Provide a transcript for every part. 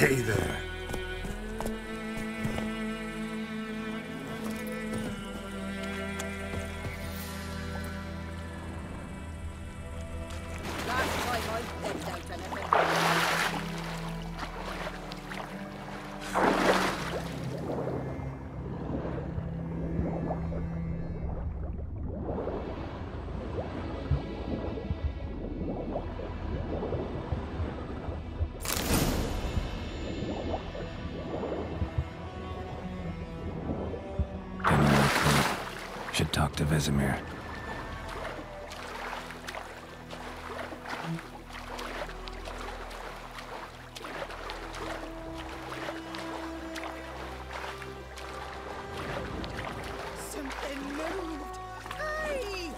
Hey there. Should talk to Vesemir. Something moved! Hey!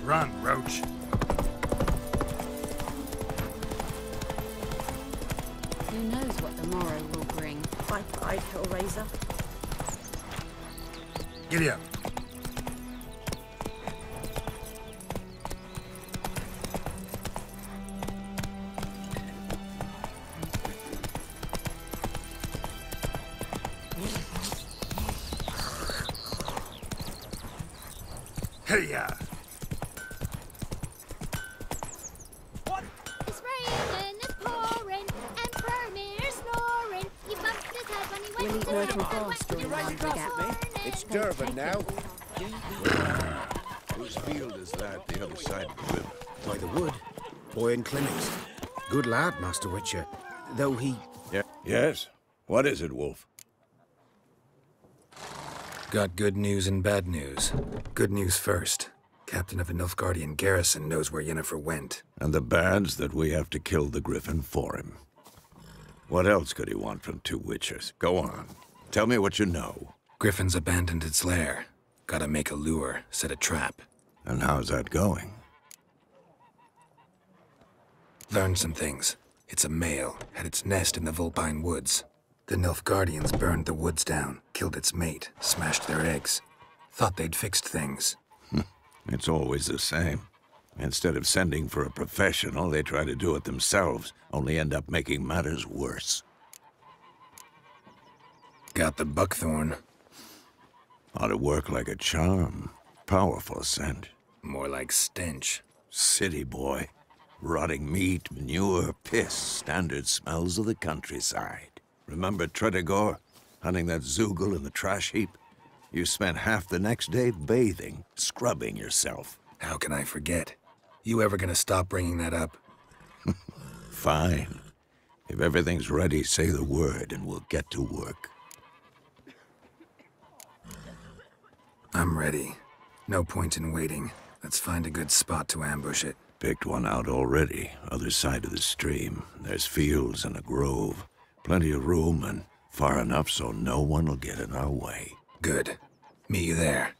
Run, Roach. Who knows what the morrow will bring? Bye bye, Hellraiser. Giddy up. Hey-ya! It's raining, it's pouring, and Vermeer's snoring. He bumped his head when he went We'll eat to working the fast during one big It's Durban now. Whose field is that, the other side of the river? By the wood. Boy in clinics. Good lad, Master Witcher. Though he... Yeah. Yes? What is it, Wolf? Got good news and bad news. Good news first. Captain of a Nilfgaardian garrison knows where Yennefer went. And the bad's that we have to kill the Griffin for him. What else could he want from two witchers? Go on. Tell me what you know. Griffin's abandoned its lair. Gotta make a lure, set a trap. And how's that going? Learned some things. It's a male, had its nest in the Vulpine Woods. The Nilfgaardians burned the woods down, killed its mate, smashed their eggs. Thought they'd fixed things. It's always the same. Instead of sending for a professional, they try to do it themselves, only end up making matters worse. Got the buckthorn. Ought to work like a charm. Powerful scent. More like stench. City boy. Rotting meat, manure, piss. Standard smells of the countryside. Remember Tretogor? Hunting that Zoogle in the trash heap? You spent half the next day bathing, scrubbing yourself. How can I forget? You ever gonna stop bringing that up? Fine. If everything's ready, say the word and we'll get to work. I'm ready. No point in waiting. Let's find a good spot to ambush it. Picked one out already, other side of the stream. There's fields and a grove. Plenty of room and far enough so no one will get in our way. Good. Meet you there.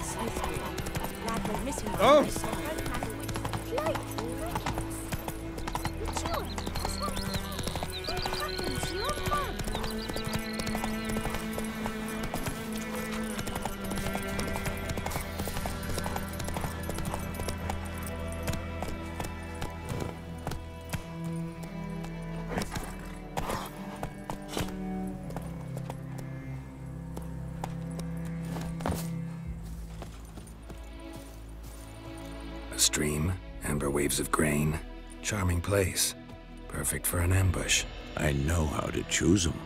So through. Glad we're missing one. Oh. This time. Flight crickets. Mature. What happened to your mum? A stream, amber waves of grain. Charming place. Perfect for an ambush. I know how to choose them.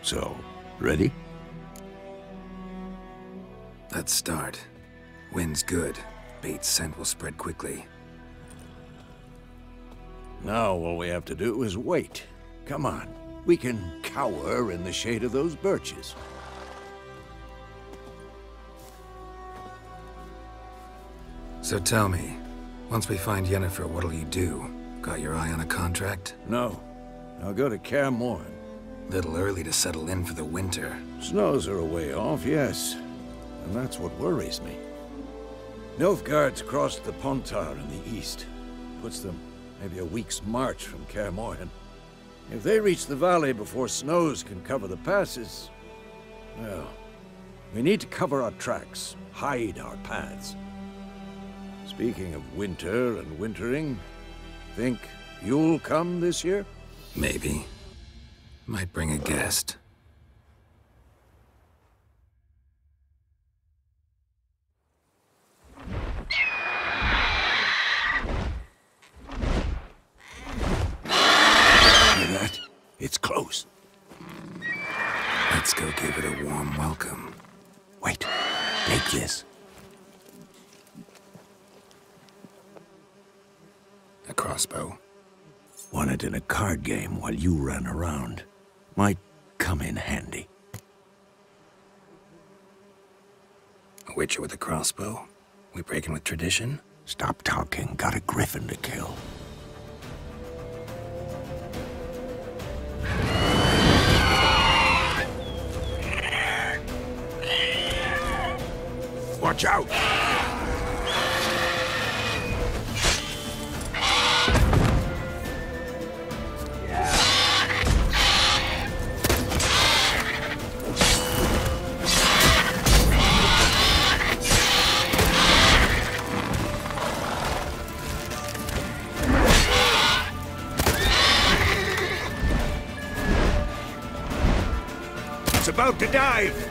So, ready? Let's start. Wind's good. Bait's scent will spread quickly. Now all we have to do is wait. Come on. We can cower in the shade of those birches. So tell me, once we find Yennefer, what'll you do? Got your eye on a contract? No. I'll go to Kaer Morhen. Little early to settle in for the winter. Snows are a way off, yes. And that's what worries me. Nilfgaard's crossed the Pontar in the east. Puts them maybe a week's march from Kaer Morhen. If they reach the valley before snows can cover the passes, well, we need to cover our tracks, hide our paths. Speaking of winter and wintering, think you'll come this year? Maybe. Might bring a guest. Hear that? It's close. Let's go give it a warm welcome. Wait, take this. A crossbow. Won it in a card game while you ran around. Might come in handy. A witcher with a crossbow? We breaking with tradition? Stop talking. Got a griffin to kill. Watch out! It's about to dive!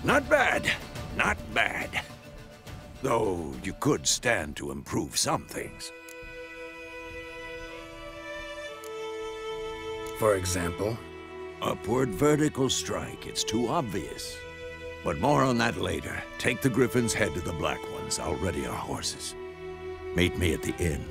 Not bad. Not bad. Though you could stand to improve some things. For example? Upward vertical strike. It's too obvious. But more on that later. Take the Griffin's head to the Black Ones. I'll ready our horses. Meet me at the inn.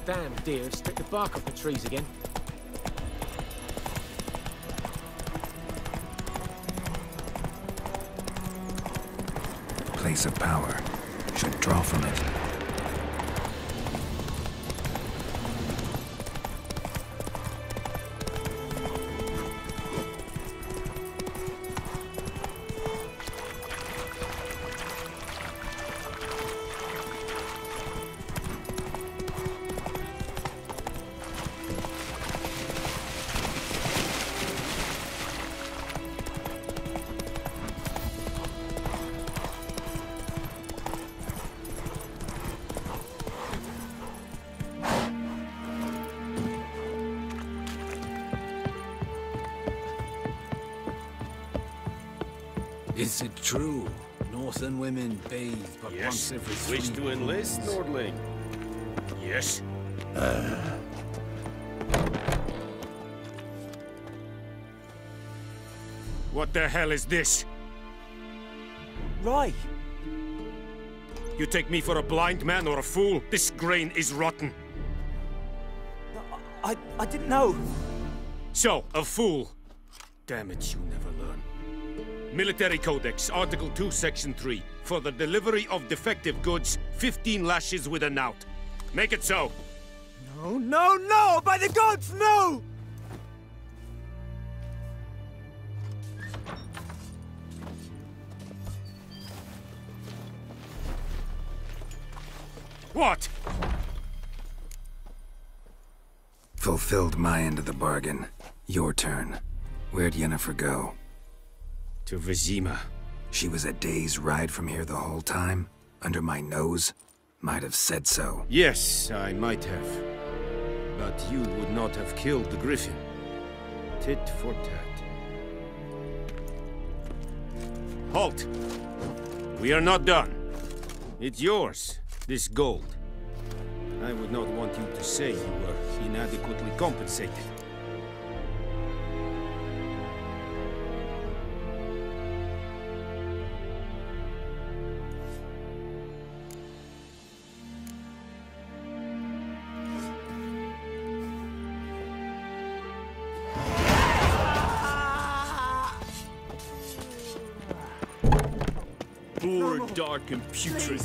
Damn deer have stripped the bark off the trees again. Place of power. Should draw from it. Is it true? Northern women bathe but once every 3 Wish to enlist, moons? Nordling? Yes. What the hell is this? Right. You take me for a blind man or a fool? This grain is rotten. I didn't know. So, a fool. Damn it, you never learn. Military Codex, Article 2, Section 3. For the delivery of defective goods, 15 lashes with a knout. Make it so. No, no, no! By the gods, no! What? Fulfilled my end of the bargain. Your turn. Where'd Yennefer go? To Vizima. She was a day's ride from here the whole time? Under my nose? Might have said so. Yes, I might have. But you would not have killed the Griffin. Tit for tat. Halt! We are not done. It's yours, this gold. I would not want you to say you were inadequately compensated. Poor, dark, and putrid.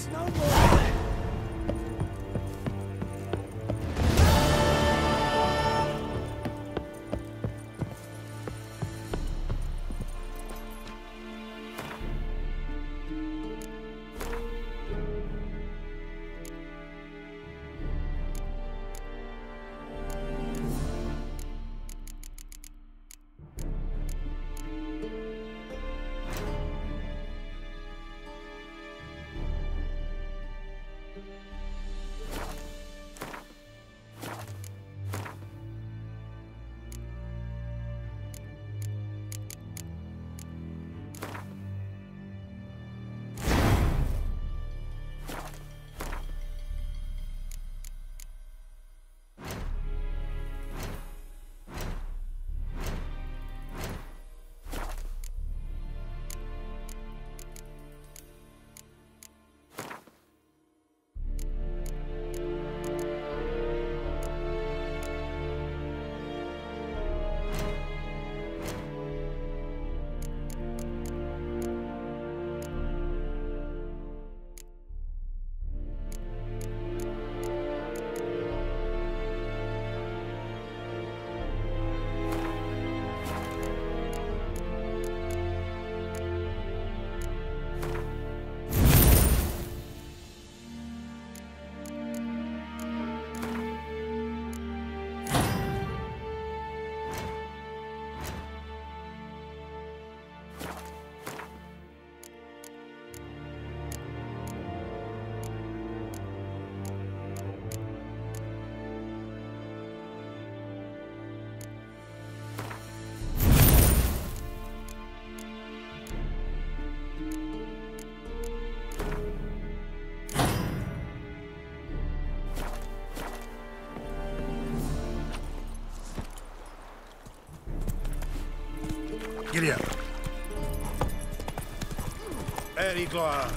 Very glad.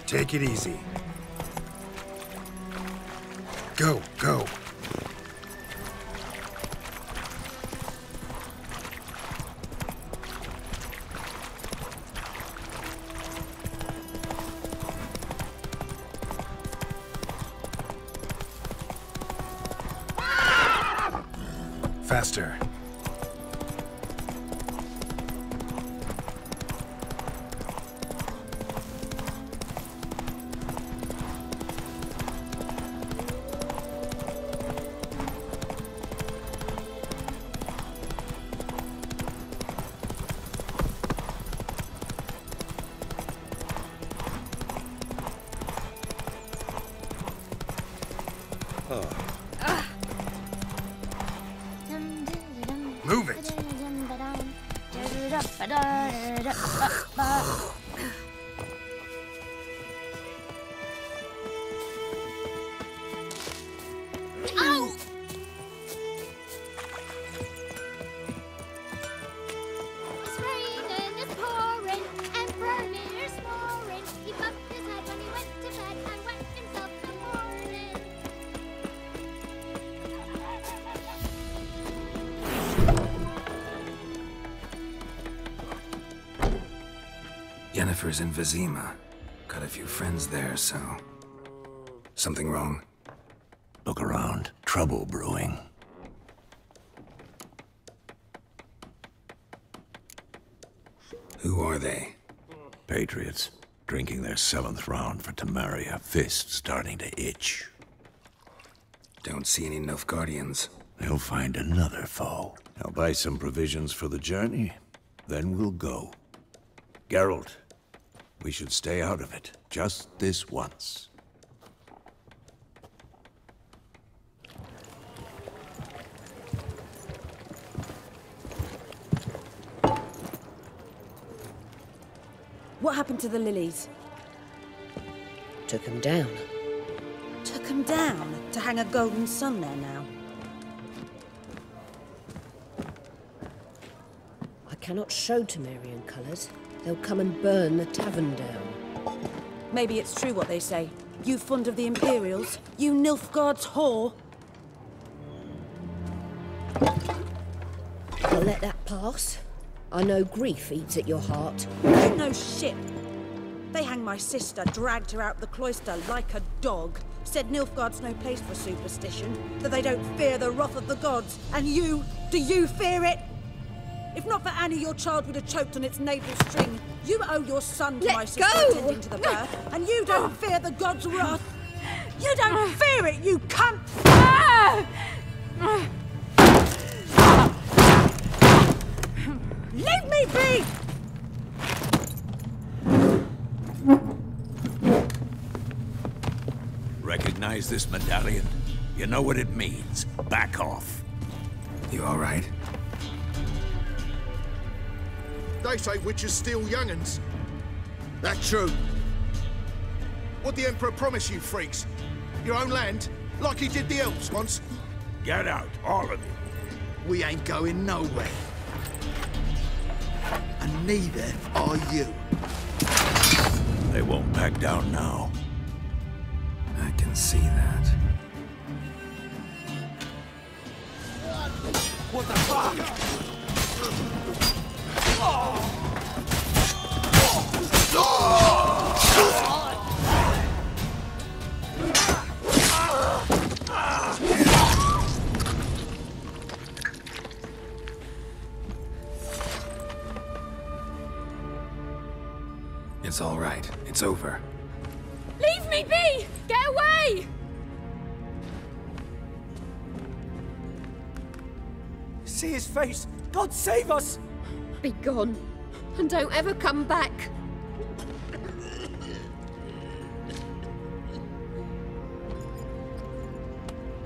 Take it easy. Go, go. Faster. Move it. Ow! It's raining, it's pouring, and Vermeer's snoring. He bumped his head when he went to bed and wet himself in the morning. Yennefer's in Vizima. Got a few friends there, so... Something wrong? Look around. Trouble brewing. Who are they? Patriots. Drinking their 7th round for Temeria. Fist starting to itch. Don't see any Nilfgaardians. They'll find another foe. I'll buy some provisions for the journey. Then we'll go. Geralt, we should stay out of it. Just this once. What happened to the lilies? Took him down. Took them down to hang a golden sun there now. I cannot show Temerian colours. They'll come and burn the tavern down. Maybe it's true what they say. You fond of the Imperials? You Nilfgaard's whore? I'll let that pass. I know grief eats at your heart. No shit. They hanged my sister, dragged her out the cloister like a dog. Said Nilfgaard's no place for superstition, that they don't fear the wrath of the gods. And you, do you fear it? If not for Annie, your child would have choked on its navel string. You owe your son to my sister attending to the birth, and you don't fear the gods' wrath. You don't fear it, you cunt! Leave me be! Recognize this medallion? You know what it means. Back off. You all right? They say witches steal young'uns. That true. What'd the Emperor promise you, freaks? Your own land? Like he did the elves once? Get out, all of you. We ain't going nowhere. And neither are you. They won't back down now. I can see that. What the fuck? It's all right. It's over. Leave me be! Get away! See his face! God save us! Be gone. And don't ever come back.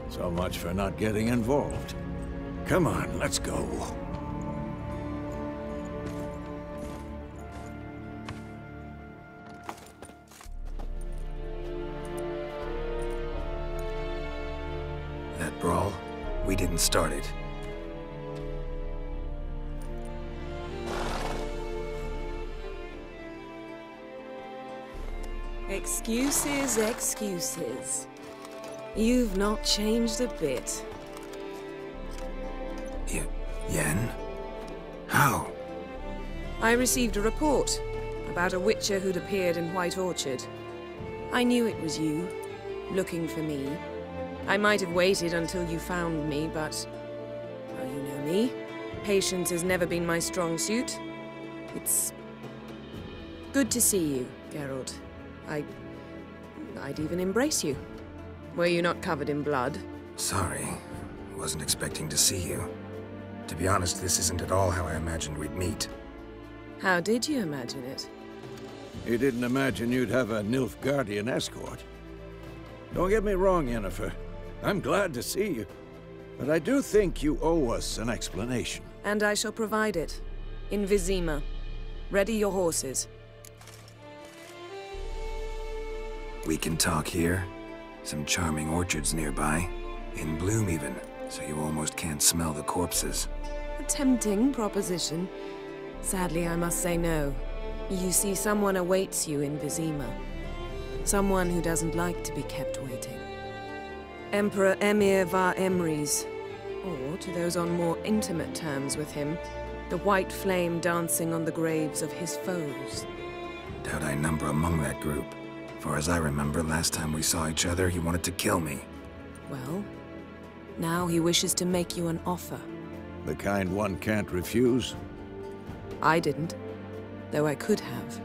So much for not getting involved. Come on, let's go. brawl, we didn't start it. Excuses, excuses. You've not changed a bit. Yen? How? I received a report about a witcher who'd appeared in White Orchard. I knew it was you, looking for me. I might have waited until you found me, but... well, you know me. Patience has never been my strong suit. It's... good to see you, Geralt. I'd even embrace you. Were you not covered in blood? Sorry. Wasn't expecting to see you. To be honest, this isn't at all how I imagined we'd meet. How did you imagine it? You didn't imagine you'd have a Nilfgaardian escort. Don't get me wrong, Yennefer. I'm glad to see you. But I do think you owe us an explanation. And I shall provide it. In Vizima. Ready your horses. We can talk here. Some charming orchards nearby. In bloom even, so you almost can't smell the corpses. A tempting proposition. Sadly, I must say no. You see, someone awaits you in Vizima. Someone who doesn't like to be kept waiting. Emperor Emir var Emrys. Or, to those on more intimate terms with him, the white flame dancing on the graves of his foes. Doubt I number among that group. Far as I remember, last time we saw each other, he wanted to kill me. Well, now he wishes to make you an offer. The kind one can't refuse? I didn't, though I could have.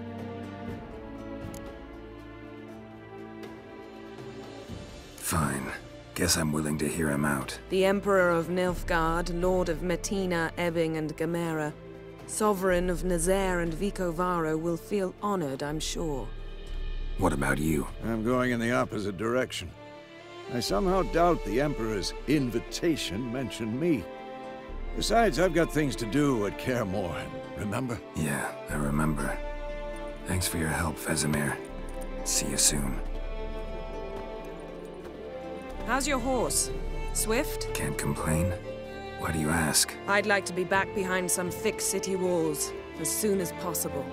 Fine. Guess I'm willing to hear him out. The Emperor of Nilfgaard, Lord of Metina, Ebbing and Gamera, Sovereign of Nazaire and Vicovaro will feel honored, I'm sure. What about you? I'm going in the opposite direction. I somehow doubt the Emperor's invitation mentioned me. Besides, I've got things to do at Kaer Morhen, remember? Yeah, I remember. Thanks for your help, Vesemir. See you soon. How's your horse? Swift? Can't complain. Why do you ask? I'd like to be back behind some thick city walls as soon as possible.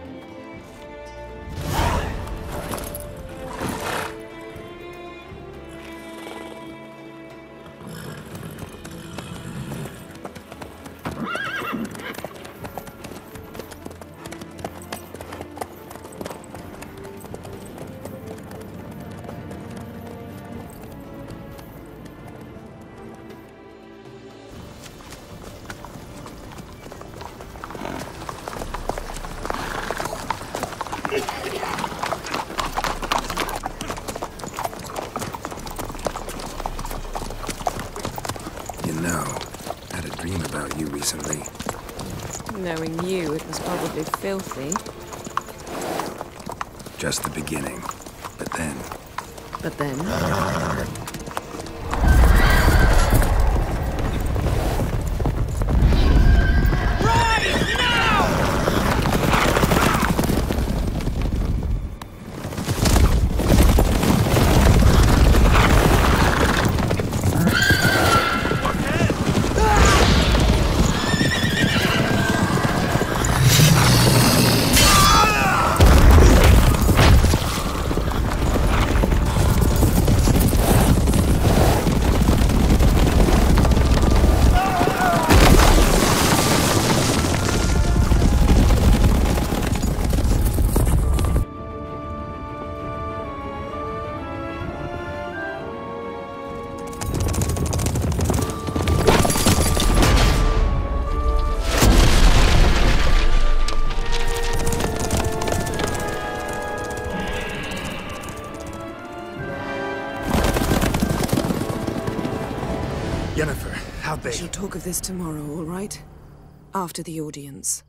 Recently. Knowing you, it was probably filthy. Just the beginning. But then... But then? Yennefer, how'd they... We shall talk of this tomorrow, all right? After the audience.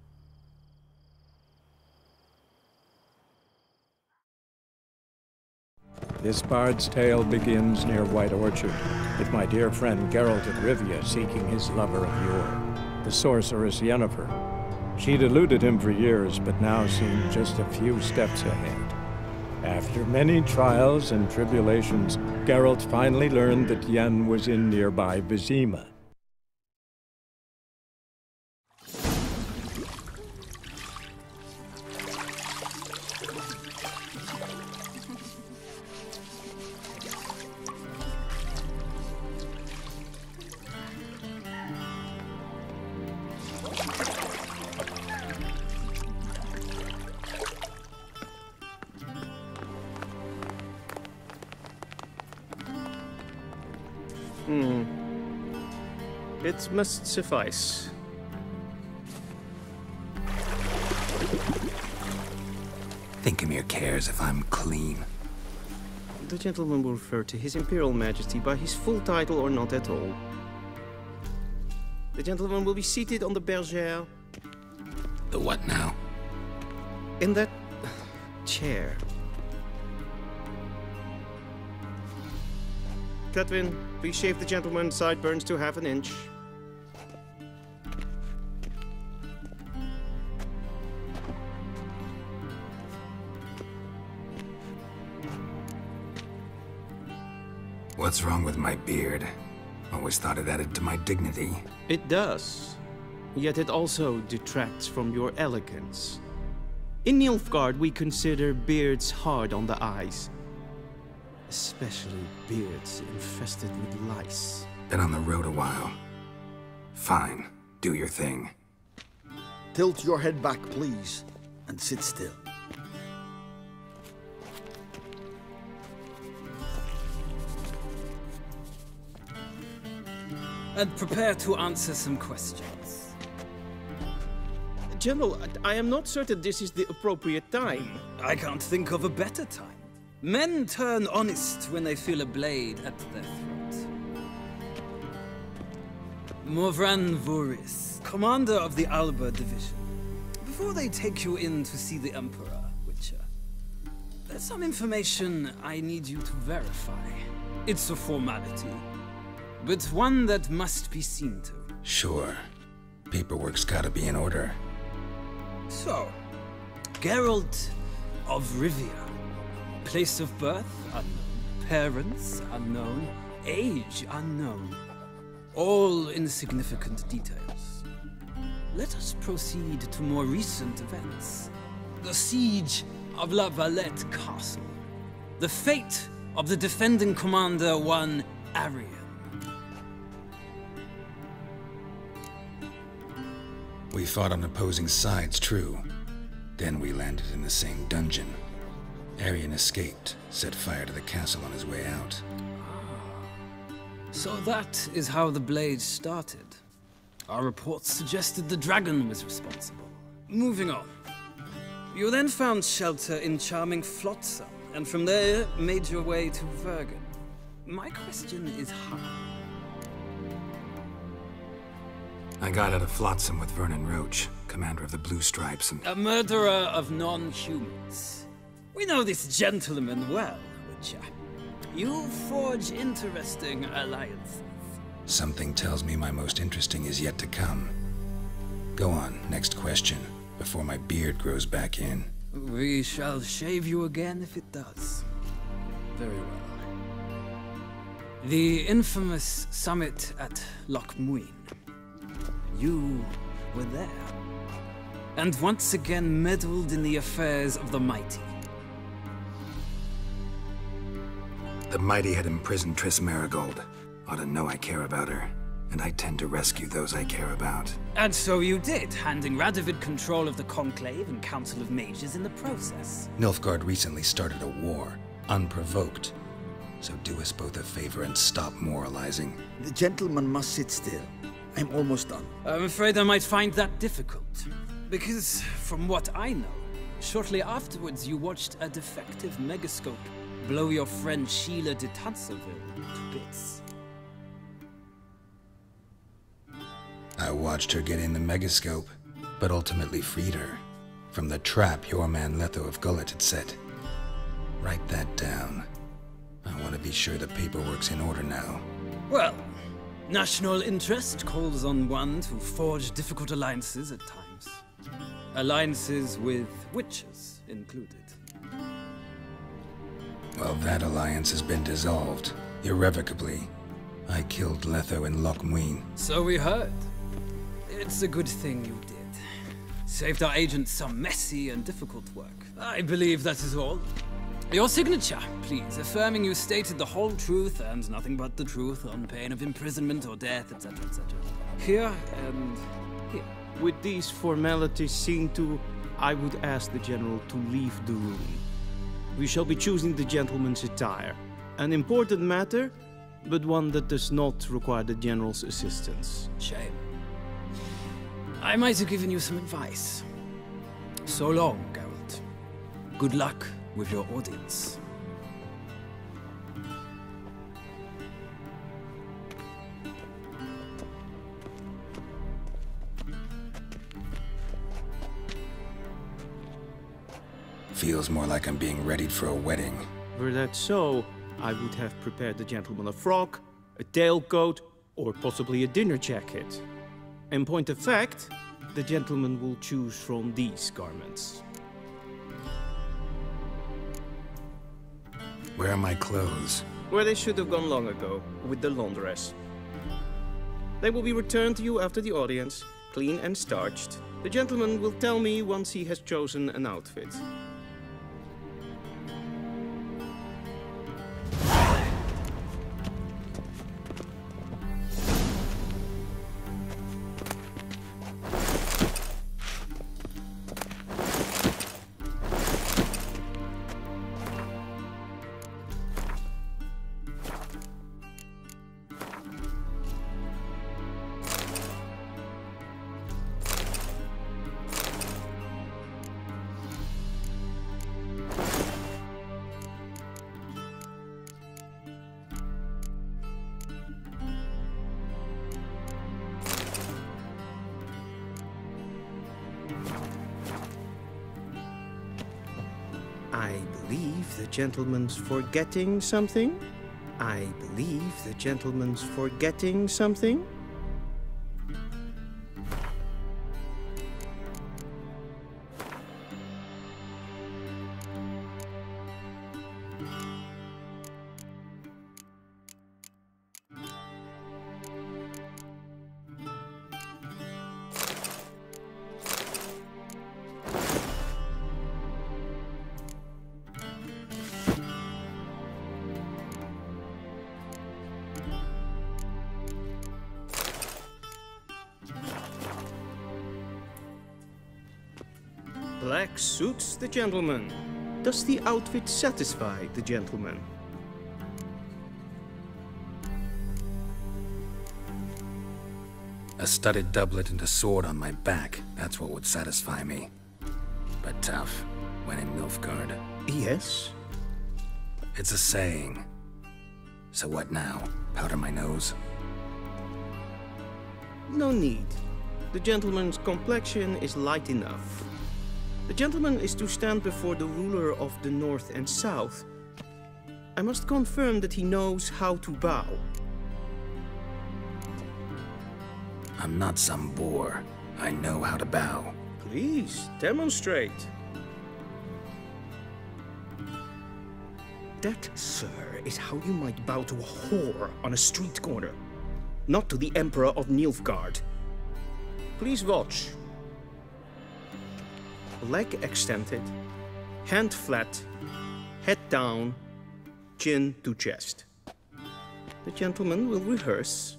This bard's tale begins near White Orchard, with my dear friend Geralt of Rivia seeking his lover of yore, the sorceress Yennefer. She'd eluded him for years, but now seemed just a few steps ahead. After many trials and tribulations, Geralt finally learned that Yen was in nearby Vizima. It must suffice. Think Emir cares if I'm clean? The gentleman will refer to His Imperial Majesty by his full title or not at all. The gentleman will be seated on the bergère. The what now? In that chair. Cutwin, please shave the gentleman's sideburns to ½ inch. What's wrong with my beard? Always thought it added to my dignity. It does. Yet it also detracts from your elegance. In Nilfgaard, we consider beards hard on the eyes. Especially beards infested with lice. Been on the road a while. Fine. Do your thing. Tilt your head back, please, and sit still. And prepare to answer some questions. General, I am not certain this is the appropriate time. I can't think of a better time. Men turn honest when they feel a blade at their throat. Morvran Voris, commander of the Alba Division. Before they take you in to see the Emperor, Witcher, there's some information I need you to verify. It's a formality, but one that must be seen to. Sure. Paperwork's gotta be in order. So, Geralt of Rivia. Place of birth, unknown. Parents, unknown. Age, unknown. All insignificant details. Let us proceed to more recent events. The siege of La Valette Castle. The fate of the defending commander, one Arian. We fought on opposing sides, true. Then we landed in the same dungeon. Arian escaped, set fire to the castle on his way out. So that is how the Blade started. Our reports suggested the dragon was responsible. Moving on. You then found shelter in charming Flotsam, and from there made your way to Vergen. My question is how? I got out of Flotsam with Vernon Roach, commander of the Blue Stripes, and... A murderer of non-humans. We know this gentleman well, Witcher. You forge interesting alliances. Something tells me my most interesting is yet to come. Go on, next question, before my beard grows back in. We shall shave you again if it does. Very well. The infamous summit at Loch Muin. You were there. And once again meddled in the affairs of the mighty. The mighty had imprisoned Triss Marigold. Ought to know I care about her, and I tend to rescue those I care about. And so you did, handing Radovid control of the Conclave and Council of Mages in the process. Nilfgaard recently started a war, unprovoked. So do us both a favor and stop moralizing. The gentleman must sit still. I'm almost done. I'm afraid I might find that difficult. Because, from what I know, shortly afterwards you watched a defective megascope blow your friend Sheila de Tanserville to bits. I watched her get in the megascope, but ultimately freed her from the trap your man Letho of Gullet had set. Write that down. I want to be sure the paperwork's in order now. Well, national interest calls on one to forge difficult alliances at times. Alliances with witches included. Well, that alliance has been dissolved, irrevocably. I killed Letho and Loch Muin. So we heard. It's a good thing you did. Saved our agents some messy and difficult work. I believe that is all. Your signature, please, affirming you stated the whole truth and nothing but the truth on pain of imprisonment or death, etc., etc. Here and here. With these formalities seen to, I would ask the General to leave the room. We shall be choosing the gentleman's attire. An important matter, but one that does not require the General's assistance. Shame. I might have given you some advice. So long, Geralt. Good luck with your audience. Feels more like I'm being readied for a wedding. Were that so, I would have prepared the gentleman a frock, a tailcoat, or possibly a dinner jacket. In point of fact, the gentleman will choose from these garments. Where are my clothes? Where they should have gone long ago, with the laundress. They will be returned to you after the audience, clean and starched. The gentleman will tell me once he has chosen an outfit. I believe the gentleman's forgetting something. I believe the gentleman's forgetting something. Black suits the gentleman. Does the outfit satisfy the gentleman? A studded doublet and a sword on my back, that's what would satisfy me. But tough, when in Nilfgaard. Yes? It's a saying. So what now? Powder my nose? No need. The gentleman's complexion is light enough. The gentleman is to stand before the ruler of the North and South. I must confirm that he knows how to bow. I'm not some boor. I know how to bow. Please, demonstrate. That, sir, is how you might bow to a whore on a street corner, not to the Emperor of Nilfgaard. Please watch. Leg extended, hand flat, head down, chin to chest. The gentleman will rehearse.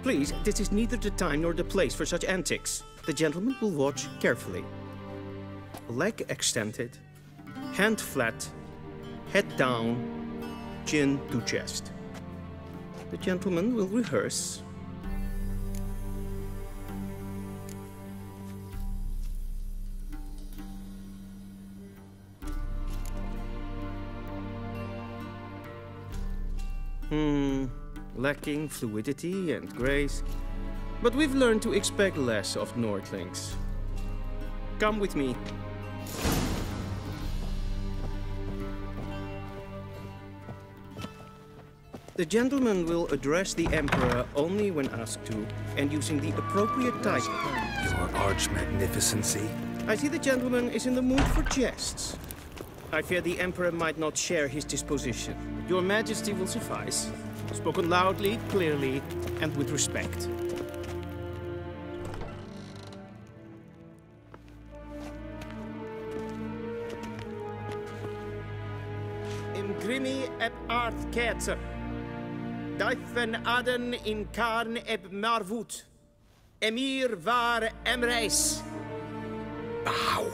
Please, this is neither the time nor the place for such antics. The gentleman will watch carefully. Leg extended, hand flat, head down, chin to chest. The gentleman will rehearse. Lacking fluidity and grace. But we've learned to expect less of Nordlings. Come with me. The gentleman will address the Emperor only when asked to, and using the appropriate title. Your Arch-Magnificency? I see the gentleman is in the mood for jests. I fear the Emperor might not share his disposition. Your Majesty will suffice. Spoken loudly, clearly, and with respect. Imgrimi eb arth kerzer. Daifen aden in karn eb marvut. Emir var emreis. Bow.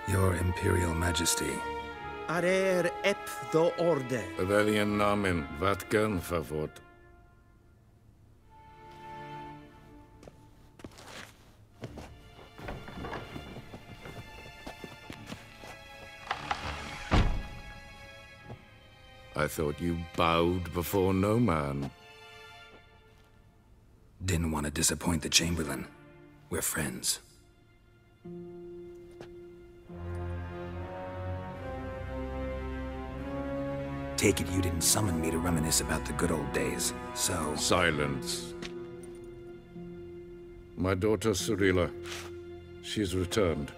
Your Imperial Majesty. Arer ep do orde. Welchen Namen? Wat gern favor? I thought you bowed before no man. Didn't want to disappoint the Chamberlain. We're friends. Take it you didn't summon me to reminisce about the good old days, so... Silence. My daughter Cyrilla, she's returned.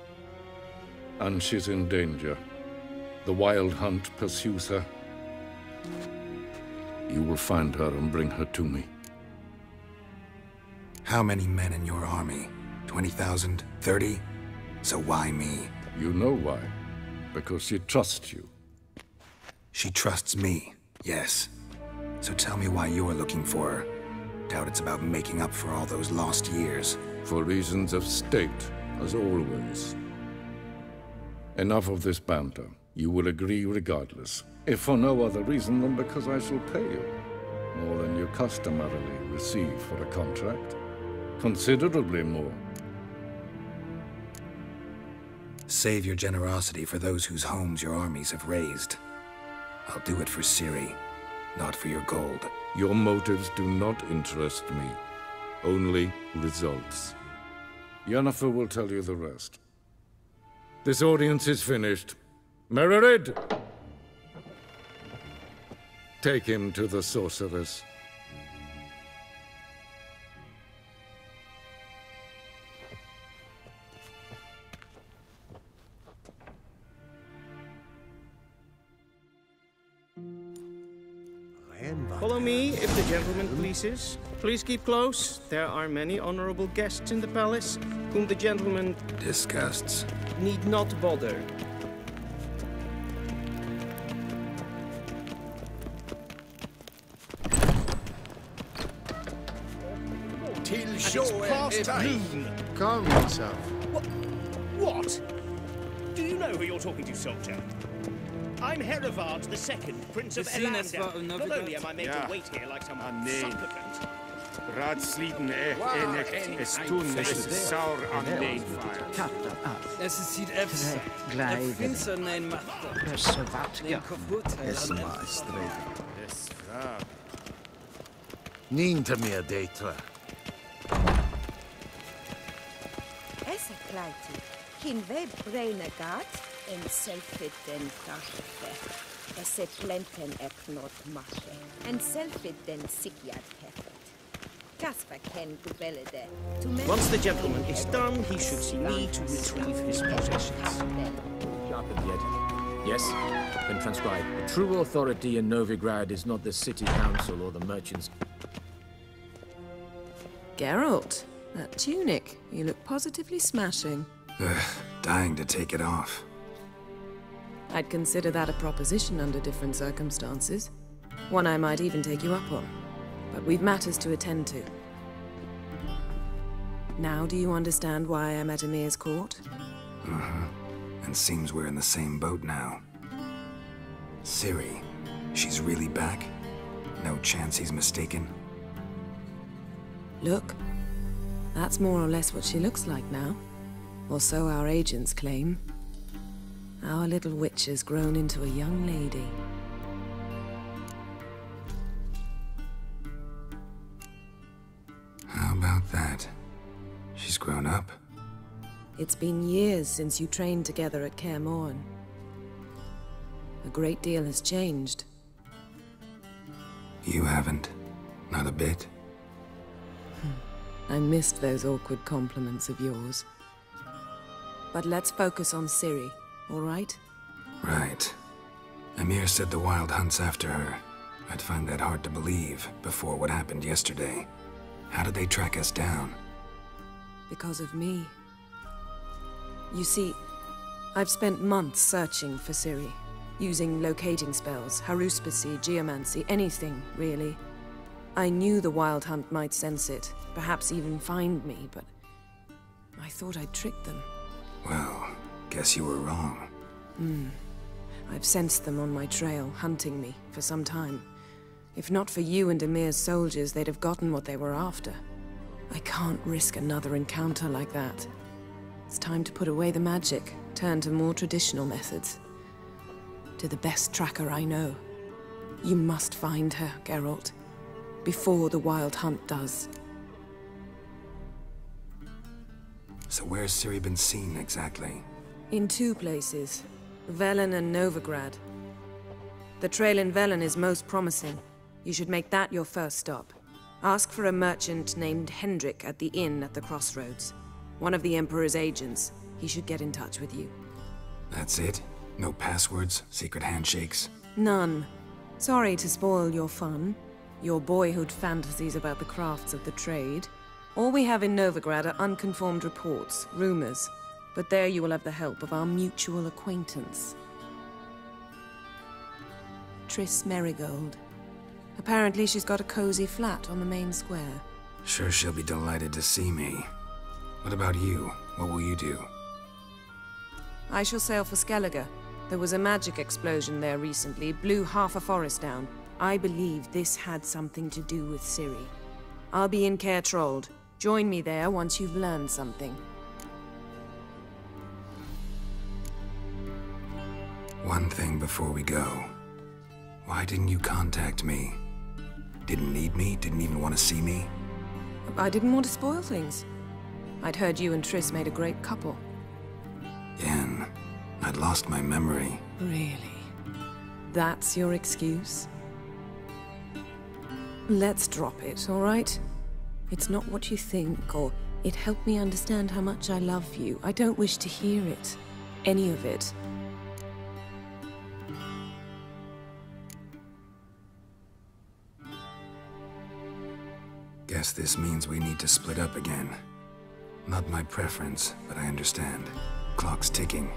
And she's in danger. The Wild Hunt pursues her. You will find her and bring her to me. How many men in your army? 20,000? 30? So why me? You know why. Because she trusts you. She trusts me, yes. So tell me why you're looking for her. Doubt it's about making up for all those lost years. For reasons of state, as always. Enough of this banter. You will agree regardless. If for no other reason than because I shall pay you. More than you customarily receive for a contract. Considerably more. Save your generosity for those whose homes your armies have razed. I'll do it for Ciri, not for your gold. Your motives do not interest me. Only results. Yennefer will tell you the rest. This audience is finished. Mererid! Take him to the sorceress. Follow me, if the gentleman pleases. Please keep close. There are many honorable guests in the palace, whom the gentleman... disgusts. ...need not bother. Till show past noon. Calm yourself. What? Do you know who you're talking to, soldier? I'm Herivard II, Prince of Elander. Not only am I made to wait here like some supplicant. Raadsleden enecht estun is saur aan de fire. Es ziet efse. Glijden. Finster nein macht. Preservatia. Es maestreven. Yes, vraag. Niente meer detra. Esse kleiti. Kin we breine gat en selfit den kaffe. Esse plenten eknot mache. En selfit den sikyat hefet. Gasper ken gubelede. Once the gentleman is done, he should see me to retrieve his possessions. Yes? Then transcribe. The true authority in Novigrad is not the city council or the merchants. Geralt, that tunic. You look positively smashing. Dying to take it off. I'd consider that a proposition under different circumstances. One I might even take you up on. But we've matters to attend to. Now do you understand why I'm at Emir's court? Uh-huh. And seems we're in the same boat now. Ciri, she's really back? No chance he's mistaken? Look, that's more or less what she looks like now. Or so our agents claim. Our little witch has grown into a young lady. grown up. It's been years since you trained together at Kaer Morhen. A great deal has changed. You haven't. Not a bit. I missed those awkward compliments of yours. But let's focus on Ciri, all right? Right. Emir said the Wild Hunt's after her. I'd find that hard to believe before what happened yesterday. How did they track us down? Because of me. You see, I've spent months searching for Ciri, using locating spells, haruspicy, geomancy, anything, really. I knew the Wild Hunt might sense it, perhaps even find me, but I thought I'd tricked them. Well, guess you were wrong. I've sensed them on my trail, hunting me, for some time. If not for you and Emir's soldiers, they'd have gotten what they were after. I can't risk another encounter like that. It's time to put away the magic, turn to more traditional methods. To the best tracker I know. You must find her, Geralt. Before the Wild Hunt does. So where's Ciri been seen, exactly? In 2 places. Velen and Novigrad. The trail in Velen is most promising. You should make that your first stop. Ask for a merchant named Hendrik at the inn at the crossroads. One of the Emperor's agents. He should get in touch with you. That's it? No passwords, secret handshakes? None. Sorry to spoil your fun. Your boyhood fantasies about the crafts of the trade. All we have in Novigrad are unconfirmed reports, rumors. But there you will have the help of our mutual acquaintance. Triss Merigold. Apparently she's got a cozy flat on the main square. Sure she'll be delighted to see me. What about you? What will you do? I shall sail for Skellige. There was a magic explosion there recently, blew half a forest down. I believe this had something to do with Ciri. I'll be in Caer Trolde. Join me there once you've learned something. One thing before we go. Why didn't you contact me? Didn't need me? Didn't even want to see me? I didn't want to spoil things. I'd heard you and Triss made a great couple. Yen, I'd lost my memory. Really? That's your excuse? Let's drop it, all right? It's not what you think, or it helped me understand how much I love you. I don't wish to hear it. Any of it. Guess this means we need to split up again. Not my preference, but I understand. Clock's ticking.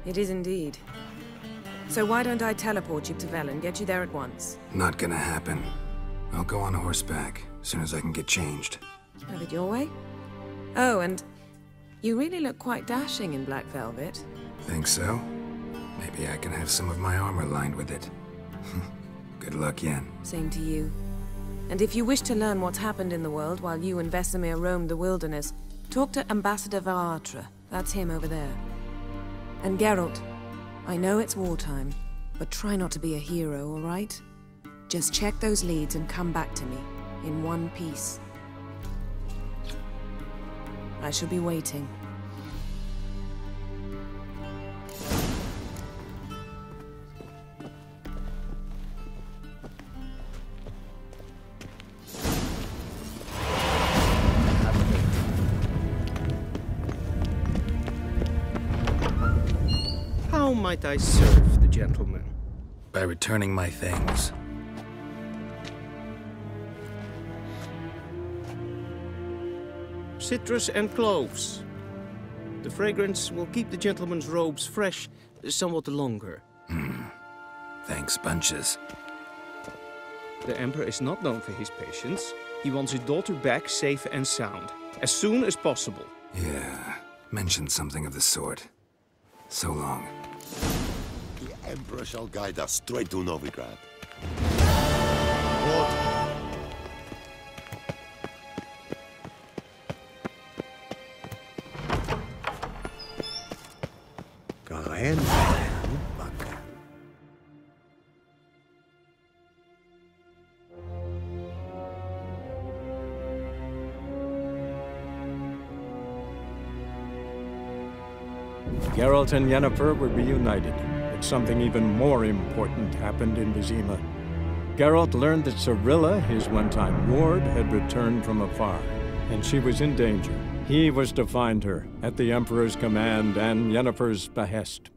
It is indeed. So why don't I teleport you to Velen, get you there at once? Not gonna happen. I'll go on horseback, as soon as I can get changed. Have it your way? Oh, and you really look quite dashing in black velvet. Think so? Maybe I can have some of my armor lined with it. Good luck, Yen. Same to you. And if you wish to learn what's happened in the world while you and Vesemir roamed the wilderness, talk to Ambassador Varatra. That's him over there. And Geralt, I know it's wartime, but try not to be a hero, all right? Just check those leads and come back to me, in one piece. I shall be waiting. How might I serve the gentleman? By returning my things. Citrus and cloves. The fragrance will keep the gentleman's robes fresh somewhat longer. Thanks, bunches. The Emperor is not known for his patience. He wants his daughter back safe and sound, as soon as possible. Yeah, mentioned something of the sort. So long. The Emperor shall guide us straight to Novigrad. Geralt and Yennefer were reunited, but something even more important happened in Vizima. Geralt learned that Cirilla, his one-time ward, had returned from afar, and she was in danger. He was to find her, at the Emperor's command and Yennefer's behest.